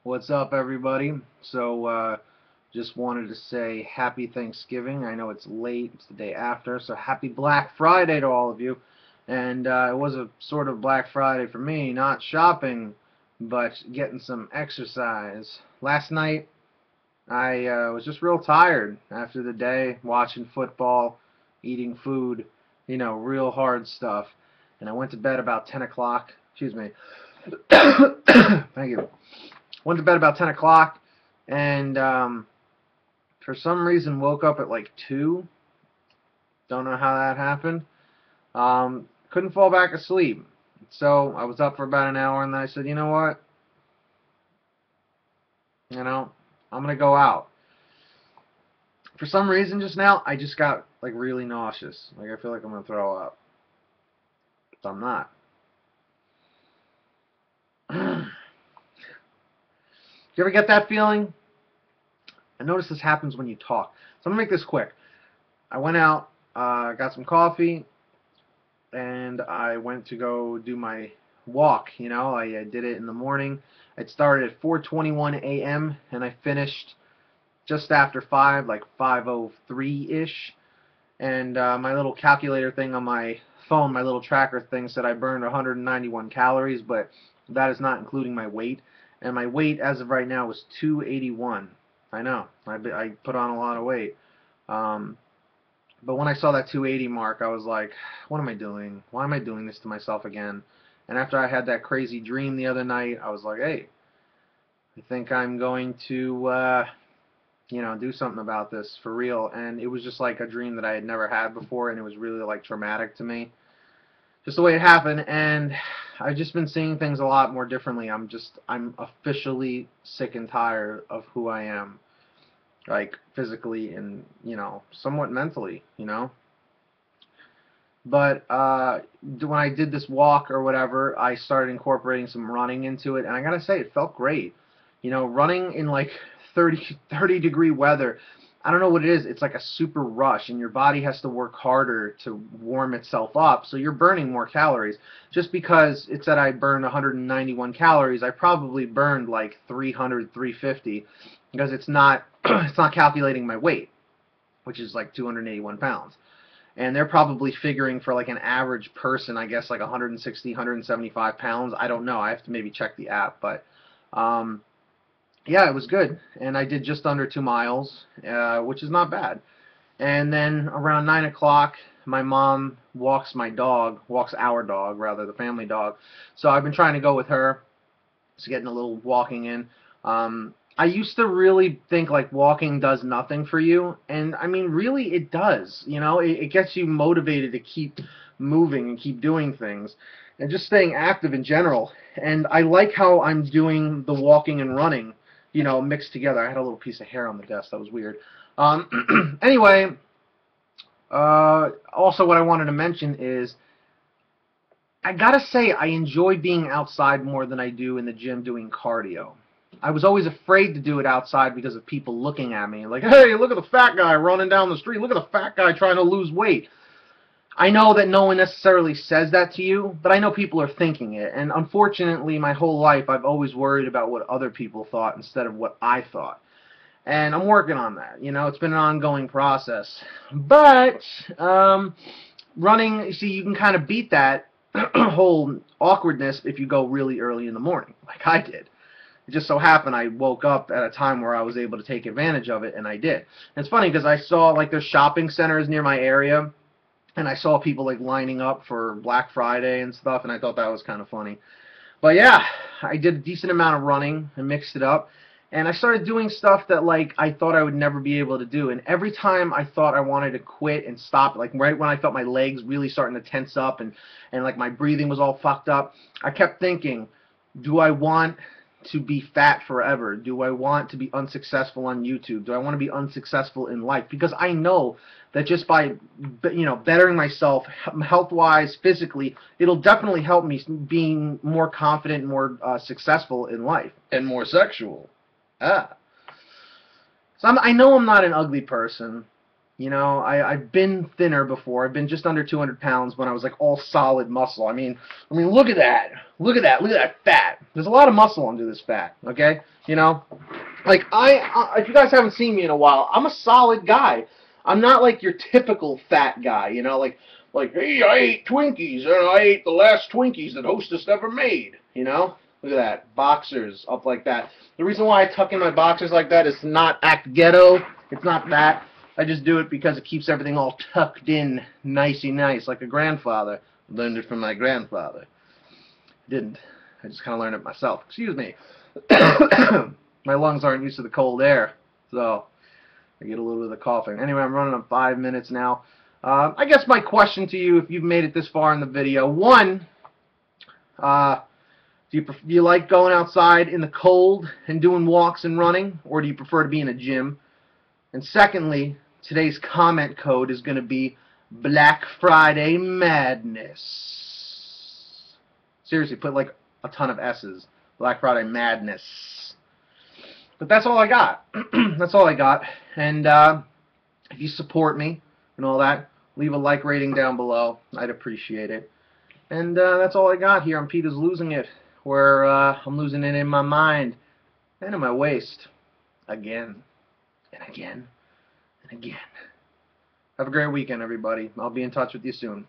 What's up, everybody? Just wanted to say happy Thanksgiving. I know it's late, it's the day after, so happy Black Friday to all of you. And it was a sort of Black Friday for me, not shopping, but getting some exercise. Last night, I was just real tired after the day, watching football, eating food, real hard stuff. And I went to bed about 10 o'clock. Excuse me. Thank you. Went to bed about 10 o'clock, and for some reason woke up at like 2. Don't know how that happened. Couldn't fall back asleep. So I was up for about an hour, and then I said, you know what? I'm going to go out. For some reason just now, I just got like really nauseous. Like I feel like I'm going to throw up. So I'm not. Do you ever get that feeling? I notice this happens when you talk. So I'm going to make this quick. I went out, got some coffee, and I went to go do my walk. I did it in the morning. It started at 4:21 a.m. and I finished just after 5, like 5:03-ish. And my little calculator thing on my phone, my little tracker thing, said I burned 191 calories, but that is not including my weight. And my weight as of right now is 281. I know. I put on a lot of weight. But when I saw that 280 mark, I was like, what am I doing? Why am I doing this to myself again? And after I had that crazy dream the other night, I was like, hey, I think I'm going to, do something about this for real. And it was just like a dream that I had never had before, and it was really like traumatic to me. Just the way it happened, and I've just been seeing things a lot more differently. I'm officially sick and tired of who I am, like physically and, somewhat mentally, But when I did this walk or whatever, I started incorporating some running into it, and I gotta say, it felt great. Running in like 30 degree weather, I don't know what it is. It's like a super rush, and your body has to work harder to warm itself up, so you're burning more calories. Just because it said I burned 191 calories, I probably burned like 300, 350, because it's not it's not calculating my weight, which is like 281 pounds. And they're probably figuring for like an average person, I guess like 160, 175 pounds. I don't know. I have to maybe check the app, but yeah, it was good, and I did just under 2 miles, which is not bad. And then around 9 o'clock, my mom walks our dog, rather, the family dog. So I've been trying to go with her, just getting a little walking in. I used to really think like walking does nothing for you, and I mean, really, it does. It gets you motivated to keep moving and keep doing things, and just staying active in general. And I like how I'm doing the walking and running, mixed together. I had a little piece of hair on the desk. That was weird. Anyway, also what I wanted to mention is I gotta say I enjoy being outside more than I do in the gym doing cardio. I was always afraid to do it outside because of people looking at me like, hey, look at the fat guy running down the street. Look at the fat guy trying to lose weight. I know that no one necessarily says that to you, but I know people are thinking it. And unfortunately, my whole life, I've always worried about what other people thought instead of what I thought. And I'm working on that. It's been an ongoing process. But running, you see, you can kind of beat that whole awkwardness if you go really early in the morning, like I did. It just so happened I woke up at a time where I was able to take advantage of it, and I did. And it's funny because I saw, like, there's shopping centers near my area, and I saw people like lining up for Black Friday and stuff, and I thought that was kind of funny. But yeah, I did a decent amount of running and mixed it up, and I started doing stuff that like I thought I would never be able to do. And every time I thought I wanted to quit and stop, like right when I felt my legs really starting to tense up and like my breathing was all fucked up, I kept thinking, do I want to be fat forever? Do I want to be unsuccessful on YouTube? Do I want to be unsuccessful in life? Because I know that just by bettering myself health-wise, physically, it'll definitely help me being more confident, more successful in life, and more sexual. So I know I'm not an ugly person. You know, I've been thinner before. I've been just under 200 pounds when I was like all solid muscle. I mean, look at that. Look at that. Look at that fat. There's a lot of muscle under this fat. Okay, you know, like if you guys haven't seen me in a while, I'm a solid guy. I'm not like your typical fat guy. You know, like hey, I ate Twinkies and I ate the last Twinkies that Hostess ever made. You know, look at that. Boxers up like that. The reason why I tuck in my boxers like that is to not act ghetto. It's not that. I just do it because it keeps everything all tucked in nicey nice, like a grandfather. Learned it from my grandfather. Didn't. I just kind of learned it myself. Excuse me. My lungs aren't used to the cold air, so I get a little bit of the coughing. Anyway, I'm running on 5 minutes now. I guess my question to you, if you've made it this far in the video, one, do you like going outside in the cold and doing walks and running, or do you prefer to be in a gym? And secondly, today's comment code is going to be Black Friday Madness. Seriously, put like a ton of S's. Black Friday Madness. But that's all I got. That's all I got. And if you support me and all that, leave a like rating down below. I'd appreciate it. And that's all I got here on Peter's Losing It, where I'm losing it in my mind and in my waist. Again. And again, and again. Have a great weekend, everybody. I'll be in touch with you soon.